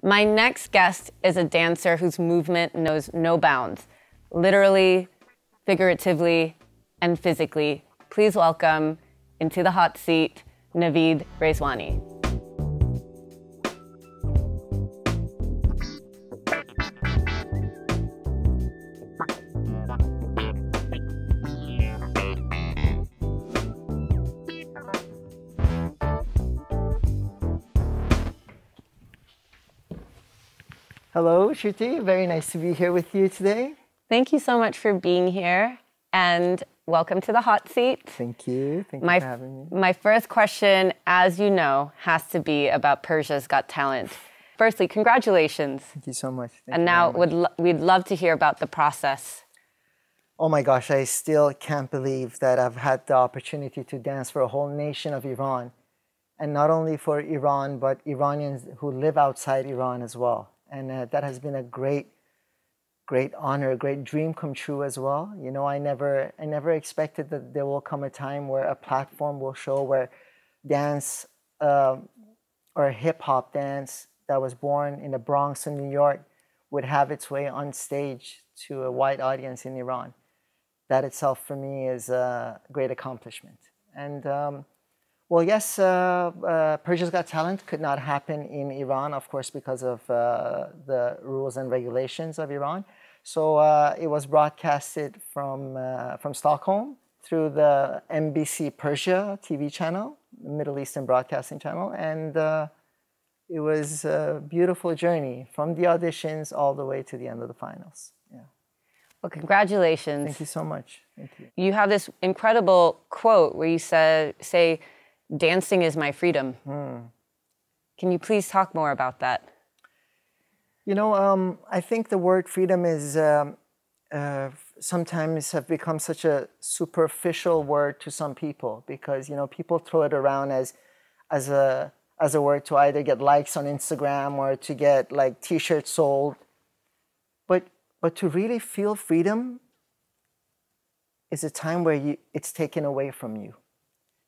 My next guest is a dancer whose movement knows no bounds, literally, figuratively, and physically. Please welcome into the hot seat, Navid Rezvani. Hello, Shruti. Very nice to be here with you today. Thank you so much for being here, and welcome to the hot seat. Thank you. Thank you for having me. My first question, as you know, has to be about Persia's Got Talent. Firstly, congratulations. Thank you so much. And now we'd love to hear about the process. Oh my gosh, I still can't believe that I've had the opportunity to dance for a whole nation of Iran. And not only for Iran, but Iranians who live outside Iran as well. And that has been a great honor, a great dream come true as well. You know, I never expected that there will come a time where a platform will show where dance or hip-hop dance that was born in the Bronx in New York would have its way on stage to a wide audience in Iran. That itself for me is a great accomplishment. And well, yes, Persia's Got Talent could not happen in Iran, of course, because of the rules and regulations of Iran. So it was broadcasted from Stockholm through the MBC Persia TV channel, the Middle Eastern Broadcasting Channel. And it was a beautiful journey from the auditions all the way to the end of the finals. Yeah. Well, congratulations. Thank you so much. Thank you. You have this incredible quote where you say, "Dancing is my freedom." Can you please talk more about that? You know, I think the word freedom is sometimes have become such a superficial word to some people because, you know, people throw it around as a word to either get likes on Instagram or to get like t-shirts sold. But to really feel freedom is a time where it's taken away from you.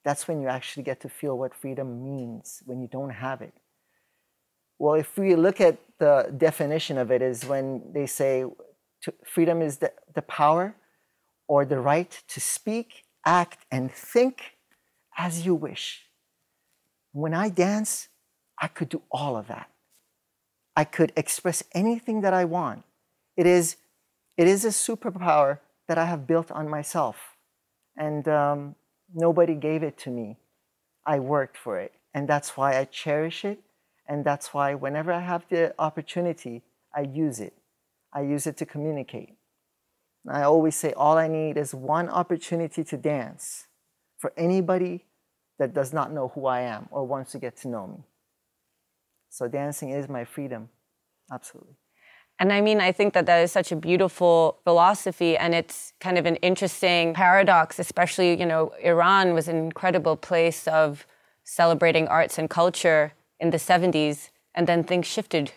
That's when you actually get to feel what freedom means, when you don't have it. Well, if we look at the definition of it is when they say freedom is the power or the right to speak, act, and think as you wish. When I dance, I could do all of that. I could express anything that I want. It is a superpower that I have built on myself. And nobody gave it to me. I worked for it. And that's why I cherish it. And that's why whenever I have the opportunity, I use it. I use it to communicate. And I always say all I need is one opportunity to dance for anybody that does not know who I am or wants to get to know me. So dancing is my freedom. Absolutely. And I mean, I think that is such a beautiful philosophy, and it's kind of an interesting paradox, especially, you know, Iran was an incredible place of celebrating arts and culture in the 70s, and then things shifted.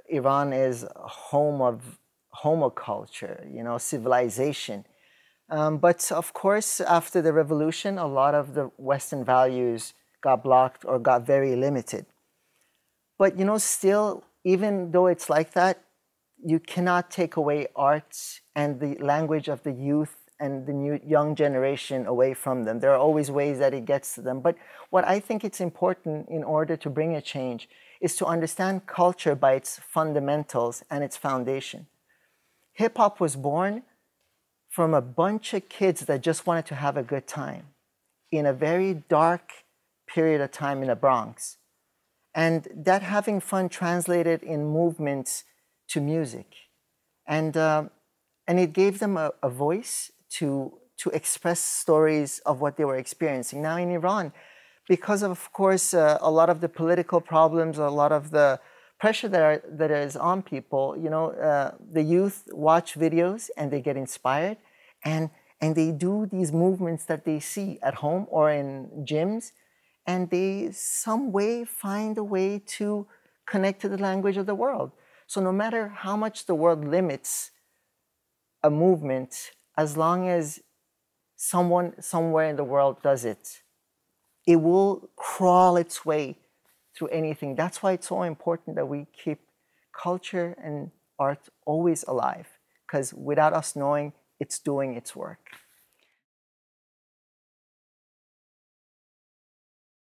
Iran is a home of homoculture, you know, civilization. But of course, after the revolution, a lot of the Western values got blocked or got very limited. But, you know, still, even though it's like that, you cannot take away arts and the language of the youth and the young generation away from them. There are always ways that it gets to them. But what I think it's important in order to bring a change is to understand culture by its fundamentals and its foundation. Hip-hop was born from a bunch of kids that just wanted to have a good time in a very dark period of time in the Bronx. And that having fun translated in movements to music. And it gave them a voice to express stories of what they were experiencing. Now in Iran, because of course, a lot of the political problems, a lot of the pressure that is on people, you know, the youth watch videos and they get inspired and they do these movements that they see at home or in gyms, and they some way find a way to connect to the language of the world. So no matter how much the world limits a movement, as long as someone somewhere in the world does it, it will crawl its way through anything. That's why it's so important that we keep culture and art always alive, because without us knowing, it's doing its work.